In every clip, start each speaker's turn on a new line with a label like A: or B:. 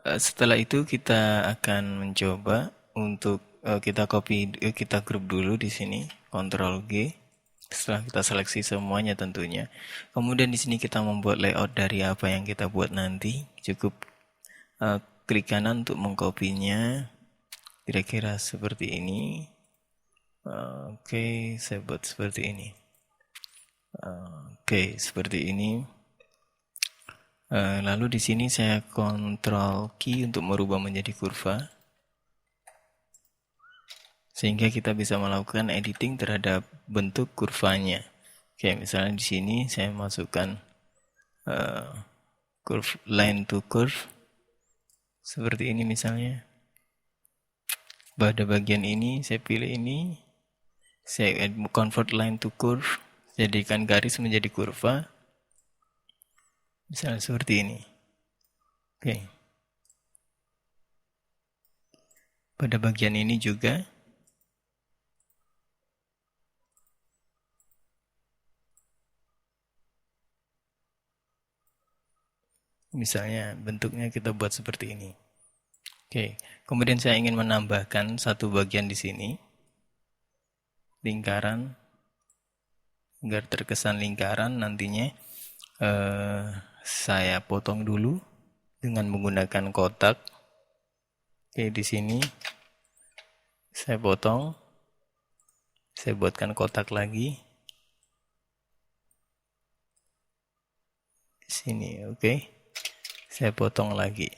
A: Setelah itu kita akan mencoba untuk kita grup dulu di sini, Ctrl G. Setelah kita seleksi semuanya tentunya. Kemudian di sini kita membuat layout dari apa yang kita buat nanti. Cukup klik kanan untuk mengkopinya. Kira-kira seperti ini. Oke, saya buat seperti ini. Oke, seperti ini. Lalu di sini saya kontrol key untuk merubah menjadi kurva. Sehingga kita bisa melakukan editing terhadap bentuk kurvanya. Oke, misalnya di sini saya masukkan curve line to curve seperti ini misalnya. Pada bagian ini saya pilih ini, saya convert line to curve, jadikan garis menjadi kurva. Misalnya seperti ini. Oke. Pada bagian ini juga misalnya bentuknya kita buat seperti ini. Oke, kemudian saya ingin menambahkan satu bagian di sini, lingkaran, agar terkesan lingkaran nantinya. Saya potong dulu dengan menggunakan kotak. Oke, di sini saya potong, saya buatkan kotak lagi. Di sini, oke. Saya potong lagi.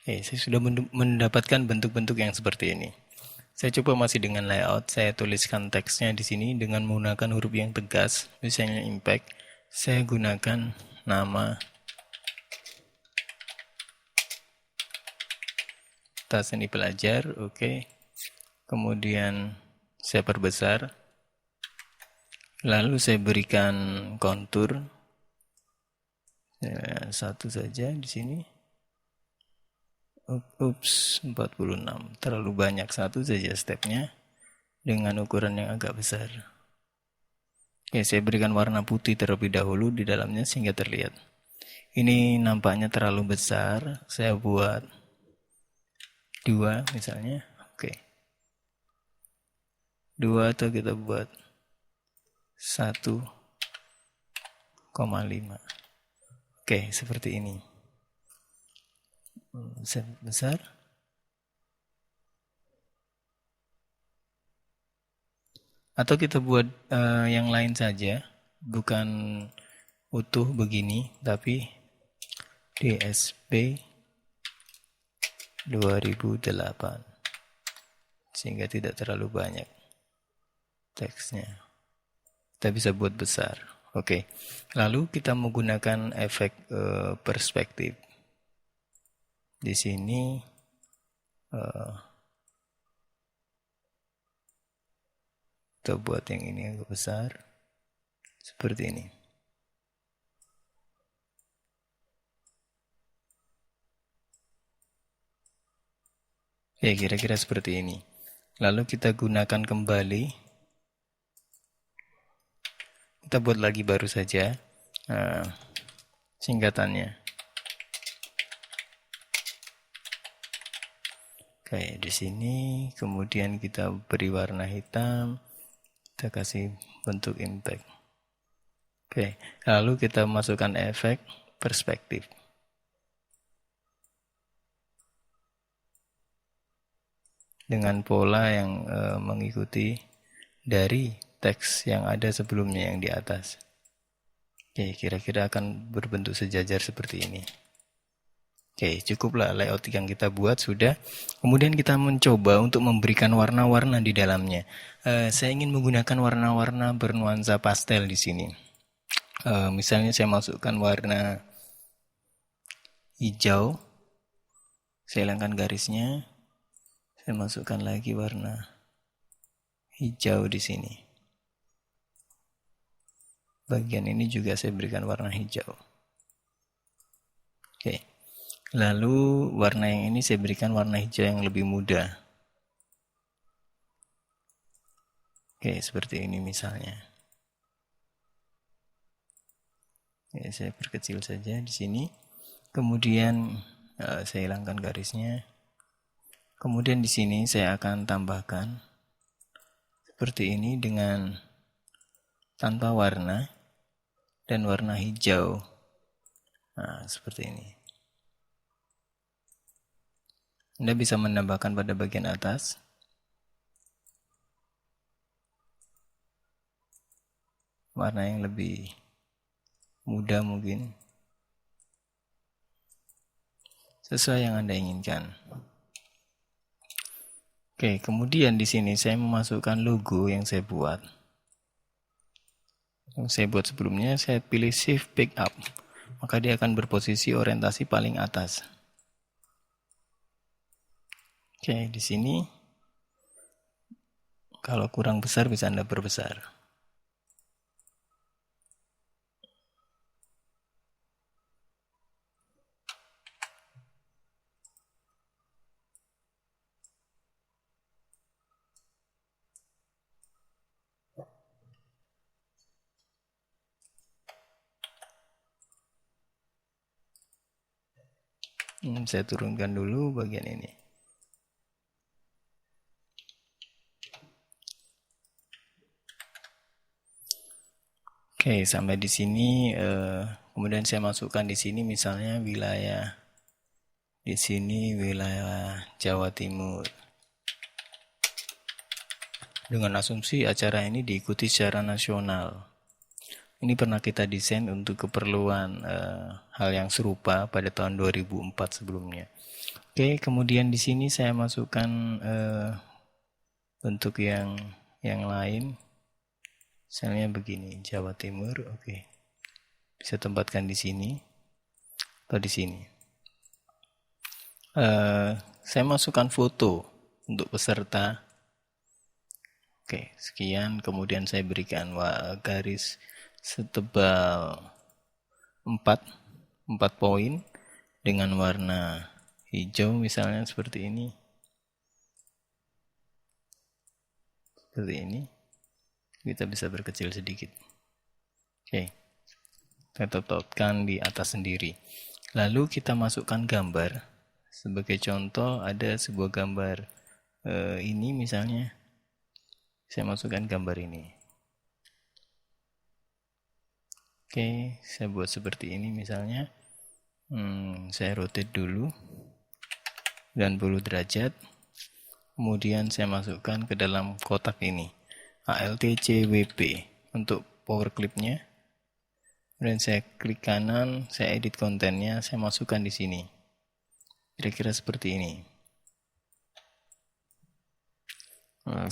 A: Oke, saya sudah mendapatkan bentuk-bentuk yang seperti ini. Saya coba masih dengan layout. Saya tuliskan teksnya di sini dengan menggunakan huruf yang tegas, misalnya impact. Saya gunakan nama tas ini pelajar, oke. Kemudian saya perbesar. Lalu saya berikan kontur. Satu saja di sini. Ups, 46. Terlalu banyak, satu saja stepnya dengan ukuran yang agak besar. Oke, saya berikan warna putih terlebih dahulu di dalamnya sehingga terlihat. Ini nampaknya terlalu besar. Saya buat 2 misalnya. Oke. 2 atau kita buat 1,5. Oke, seperti ini. Besar. Atau kita buat yang lain saja, bukan utuh begini, tapi DSP 2008, sehingga tidak terlalu banyak teksnya. Kita bisa buat besar. Oke. Lalu kita menggunakan efek perspektif. Di sini kita buat yang ini agak besar. Seperti ini. Ya, kira-kira seperti ini. Lalu kita gunakan kembali. Kita buat lagi baru saja singkatannya. Kayak di sini, kemudian kita beri warna hitam, kita kasih bentuk impact. Oke, lalu kita masukkan efek perspektif. Dengan pola yang mengikuti dari teks yang ada sebelumnya yang di atas. Oke, kira-kira akan berbentuk sejajar seperti ini. Oke, cukuplah layout yang kita buat sudah. Kemudian kita mencoba untuk memberikan warna-warna di dalamnya. Saya ingin menggunakan warna-warna bernuansa pastel di sini. Misalnya saya masukkan warna hijau. Saya hilangkan garisnya. Saya masukkan lagi warna hijau di sini. Bagian ini juga saya berikan warna hijau. Oke. Lalu warna yang ini saya berikan warna hijau yang lebih muda. Oke, seperti ini misalnya. Oke, saya perkecil saja di sini. Kemudian Saya hilangkan garisnya. Kemudian di sini saya akan tambahkan seperti ini dengan tanpa warna dan warna hijau. Nah, seperti ini. Anda bisa menambahkan pada bagian atas. Warna yang lebih muda mungkin. Sesuai yang Anda inginkan. Oke, kemudian di sini saya memasukkan logo yang saya buat. Yang saya buat sebelumnya, saya pilih Shift Pick Up. Maka dia akan berposisi orientasi paling atas. Oke, di sini kalau kurang besar bisa Anda perbesar. Saya turunkan dulu bagian ini. Oke, sampai di sini. Kemudian saya masukkan di sini misalnya wilayah. Di sini wilayah Jawa Timur. Dengan asumsi acara ini diikuti secara nasional. Ini pernah kita desain untuk keperluan hal yang serupa pada tahun 2004 sebelumnya. Oke, kemudian di sini saya masukkan bentuk yang lain. Misalnya begini, Jawa Timur. Oke. Bisa tempatkan di sini atau di sini. Saya masukkan foto untuk peserta. Oke, sekian. Kemudian saya berikan garis setebal 4 poin dengan warna hijau misalnya seperti ini. Seperti ini. Kita bisa berkecil sedikit. Oke. Kita tetapkan di atas sendiri. Lalu kita masukkan gambar. Sebagai contoh ada sebuah gambar ini misalnya. Saya masukkan gambar ini. Oke, saya buat seperti ini misalnya. Saya rotate dulu 90 derajat. Kemudian saya masukkan ke dalam kotak ini. ALTCWP untuk power clipnya. Kemudian saya klik kanan, saya edit kontennya, saya masukkan di sini. Kira-kira seperti ini.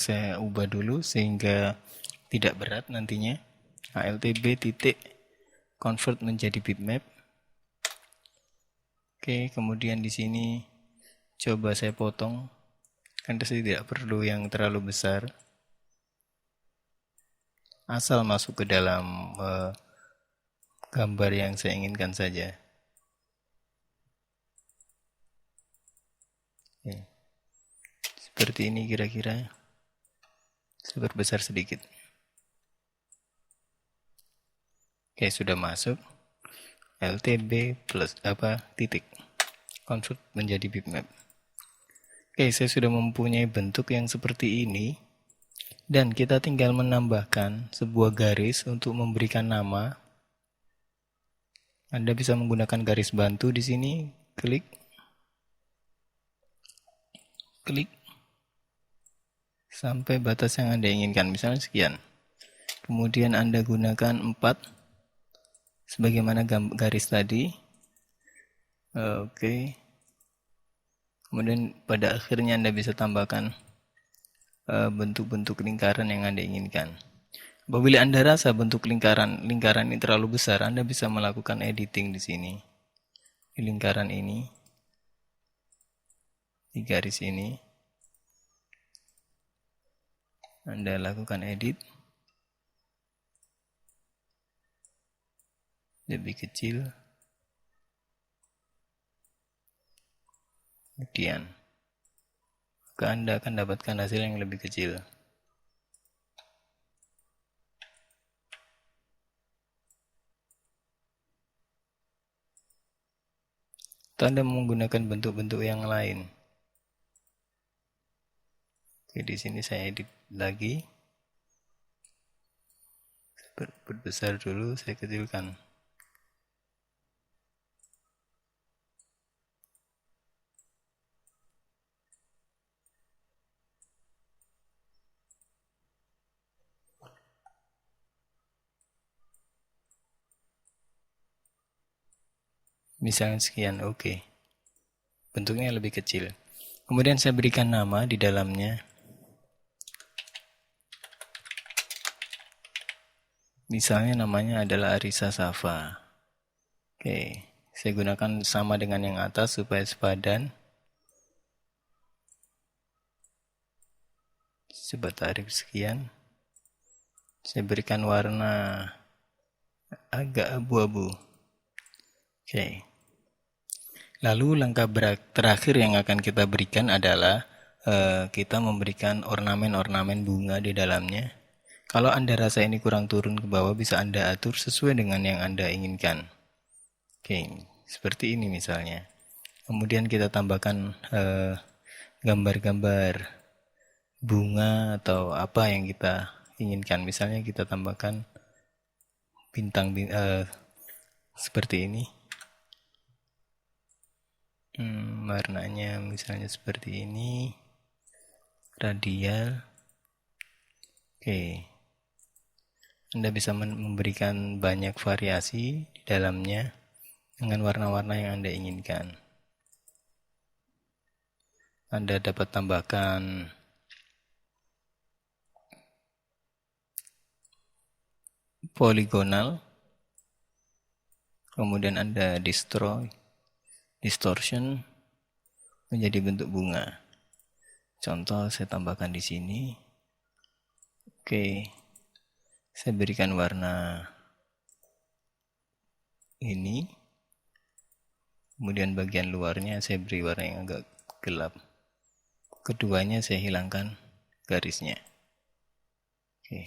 A: Saya ubah dulu sehingga tidak berat nantinya. ALTB titik convert menjadi bitmap. Oke, kemudian di sini coba saya potong. Karena saya tidak perlu yang terlalu besar. Asal masuk ke dalam gambar yang saya inginkan saja. Oke. Seperti ini kira-kira. Saya perbesar sedikit. Oke, sudah masuk. LTB plus titik convert menjadi bitmap. Oke, saya sudah mempunyai bentuk yang seperti ini. Dan kita tinggal menambahkan sebuah garis untuk memberikan nama. Anda bisa menggunakan garis bantu di sini. Klik. Sampai batas yang Anda inginkan. Misalnya sekian. Kemudian Anda gunakan 4. Sebagaimana garis tadi. Oke. Kemudian pada akhirnya Anda bisa tambahkan bentuk-bentuk lingkaran yang Anda inginkan. Apabila Anda rasa bentuk lingkaran ini terlalu besar, Anda bisa melakukan editing di sini. Di lingkaran ini. Di garis ini. Anda lakukan edit. Lebih kecil. Kemudian. Maka Anda akan dapatkan hasil yang lebih kecil. atau Anda menggunakan bentuk-bentuk yang lain. Oke, di sini saya edit lagi. Perbesar dulu, saya kecilkan. Misalnya sekian, oke. Bentuknya lebih kecil. Kemudian saya berikan nama di dalamnya. Misalnya namanya adalah Arisa Safa. Oke, saya gunakan sama dengan yang atas supaya sepadan. Coba tarik sekian. Saya berikan warna agak abu-abu. Oke. Lalu langkah terakhir yang akan kita berikan adalah kita memberikan ornamen-ornamen bunga di dalamnya. Kalau Anda rasa ini kurang turun ke bawah, bisa Anda atur sesuai dengan yang Anda inginkan. Oke, seperti ini misalnya. Kemudian kita tambahkan gambar-gambar bunga atau apa yang kita inginkan. Misalnya kita tambahkan bintang seperti ini. Warnanya misalnya seperti ini, radial. Oke, Anda bisa memberikan banyak variasi di dalamnya dengan warna-warna yang Anda inginkan. Anda dapat tambahkan poligonal, kemudian Anda distortion menjadi bentuk bunga. Contoh saya tambahkan di sini. Oke, saya berikan warna ini. Kemudian bagian luarnya saya beri warna yang agak gelap. Keduanya saya hilangkan garisnya. Oke.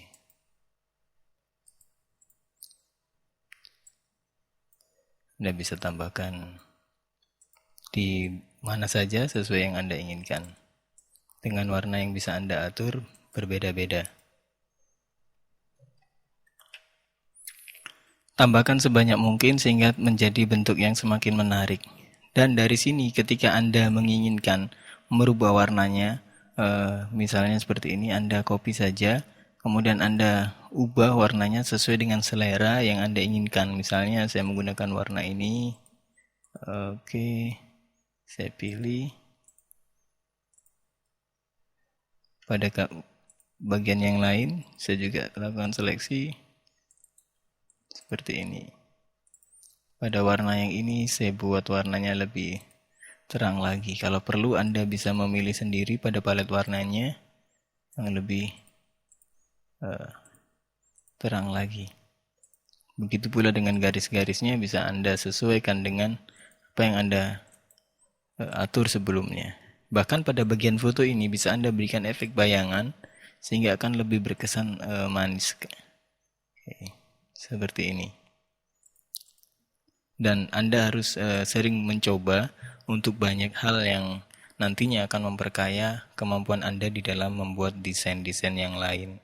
A: Anda bisa tambahkan di mana saja sesuai yang Anda inginkan. Dengan warna yang bisa Anda atur berbeda-beda. Tambahkan sebanyak mungkin sehingga menjadi bentuk yang semakin menarik. Dan dari sini ketika Anda menginginkan merubah warnanya, misalnya seperti ini, Anda copy saja, kemudian Anda ubah warnanya sesuai dengan selera yang Anda inginkan. Misalnya saya menggunakan warna ini. Oke, saya pilih. Pada bagian yang lain, saya juga lakukan seleksi. Seperti ini. Pada warna yang ini, saya buat warnanya lebih terang lagi. Kalau perlu, Anda bisa memilih sendiri pada palet warnanya yang lebih terang lagi. Begitu pula dengan garis-garisnya, bisa Anda sesuaikan dengan apa yang Anda atur sebelumnya. Bahkan pada bagian foto ini bisa Anda berikan efek bayangan sehingga akan lebih berkesan manis. Oke, seperti ini. Dan Anda harus sering mencoba untuk banyak hal yang nantinya akan memperkaya kemampuan Anda di dalam membuat desain-desain yang lain.